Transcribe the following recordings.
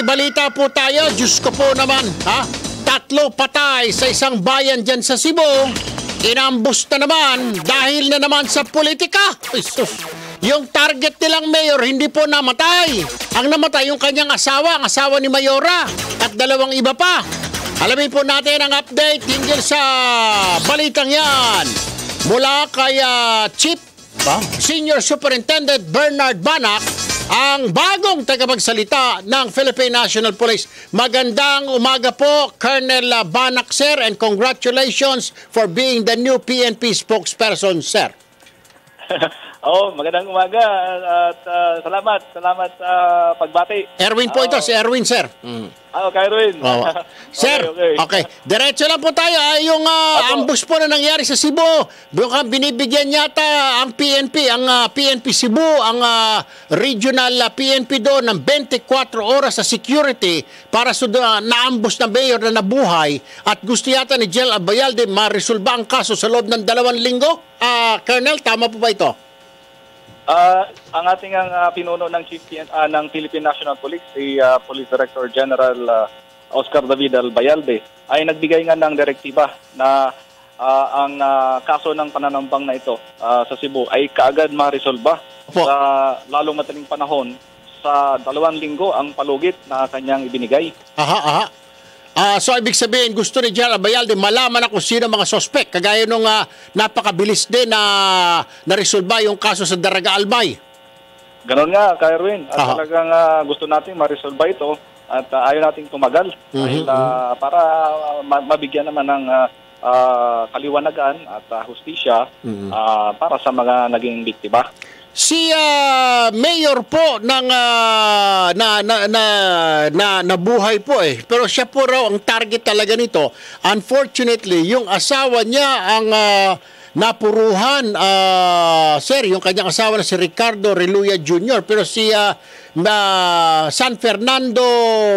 Balita po tayo. Diyos ko po naman, ha? 3 patay sa isang bayan dyan sa Cebu. Inambus na naman dahil na naman sa politika. Jesus. Yung target nilang mayor hindi po namatay. Ang namatay yung kanyang asawa, ang asawa ni Mayora at 2 iba pa. Alamin po natin ang update hinggil sa balitang yan mula kay Chief Senior Superintendent Bernard Banac, ang bagong tagapagsalita ng Philippine National Police. Magandang umaga po, Colonel Banac, sir, and congratulations for being the new PNP spokesperson, sir. Magandang umaga at salamat sa pagbati. Erwin po ito, si Erwin, sir. Kay Erwin. Sir, okay. Diretso lang po tayo. Yung ambush po na nangyari sa Cebu, binibigyan yata ang PNP, ang PNP Cebu, ang regional PNP doon ng 24 oras sa security para sa na-ambush na mayor na nabuhay at gusto yata ni Jel Abayalde ma-resolba ang kaso sa loob ng 2 linggo. Colonel, tama po ba ito? Ang ating pinuno ng Chief ng Philippine National Police, si Police Director General Oscar David Albayalde, ay nagbigay nga ng direktiba na ang kaso ng pananambang na ito sa Cebu ay kaagad ma-resolba sa lalong madaling panahon. Sa 2 linggo ang palugit na kanyang ibinigay. So, ibig sabihin, gusto ni General Abayalde malaman na kung sino mga sospek. Kagaya nung napakabilis din na naresolba yung kaso sa Daraga Albay. Ganon nga, Kay Erwin. At talagang gusto natin ma-resolba ito at ayaw nating tumagal. Dahil para mabigyan naman ng kaliwanagan at hustisya para sa mga naging biktima. Si mayor po ng nabuhay po pero siya po raw ang target talaga nito. Unfortunately, yung asawa niya ang napuruhan, sir, yung kanyang asawa na si Ricardo Reluya Jr. Pero si San Fernando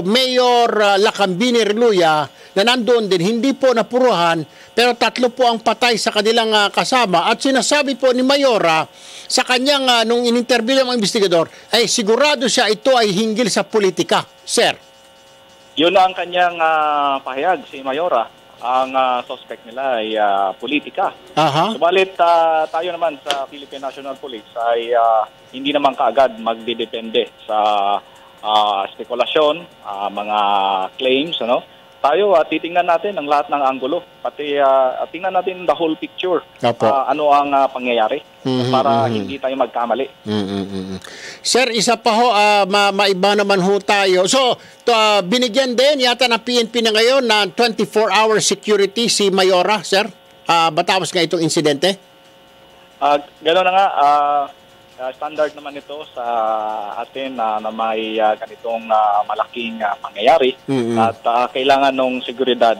Mayor Lacambini Reluya na nandoon din, hindi po napuruhan, pero 3 po ang patay sa kanilang kasama. At sinasabi po ni Mayora sa kanyang, nung in-interview ng mga investigador, ay sigurado siya ito ay hinggil sa politika, sir. Yun na ang kanyang pahayag, si Mayora. Ang suspect nila ay politika. Subalit tayo naman sa Philippine National Police ay hindi naman kaagad magdidepende sa spekulasyon, mga claims, Tayo titingnan natin ang lahat ng anggulo, pati tingnan natin the whole picture. Ano ang pangyayari para hindi tayo magkamali. Sir, isa pa ho, maiba naman ho tayo. So, binigyan din yata ng PNP na ngayon na 24-hour security si Mayora, sir? Batapos nga itong insidente? Gano'n na nga. Standard naman ito sa atin na may ganitong malaking pangyayari at kailangan ng seguridad,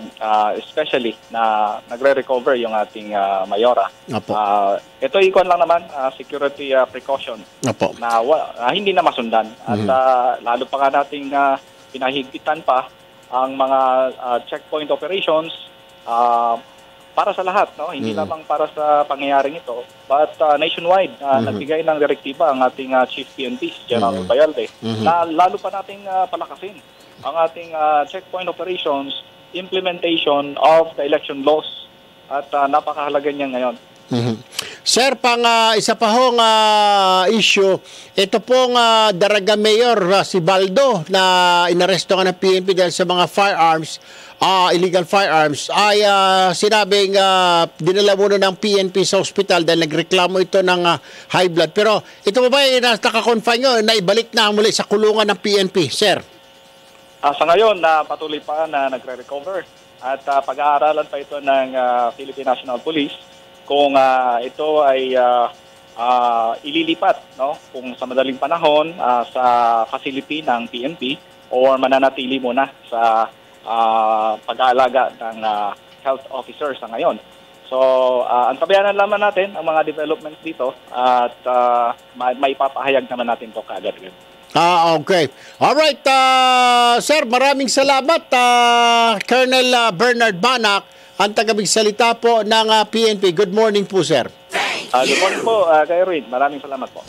especially na nagre-recover yung ating Mayora. Ito ikon lang naman, security precaution na hindi na masundan at lalo pa nga nating pinahigpitan pa ang mga checkpoint operations para sa lahat, hindi lamang para sa pangyayaring ito, but nationwide. Nagbigay ng direktiba ang ating Chief PNP, General Albayalde, na lalo pa nating palakasin ang ating checkpoint operations, implementation of the election laws, at napakahalaga niya ngayon. Sir, isa pa hong issue, ito pong Daraga Mayor si Baldo na inaresto nga ng PNP dahil sa mga firearms, illegal firearms, ay sinabing dinala muna ng PNP sa ospital dahil nagreklamo ito ng high blood. Pero ito ba ay naka-confine nyo na ibalik na muli sa kulungan ng PNP, sir? Sa ngayon, patuloy pa na nagre-recover at pag-aaralan pa ito ng Philippine National Police kung ito ay ililipat kung sa madaling panahon sa facility ng PNP o mananatili muna sa pag-aalaga ng health officer sa ngayon. So, antabayanan lamang natin ang mga developments dito at may papahayag naman natin ito kaagad. Okay. Alright, sir, maraming salamat, Colonel Bernard Banac, ang tagapagsalita po ng PNP. Good morning po, sir. Good morning po, Kay Erwin. Maraming salamat po.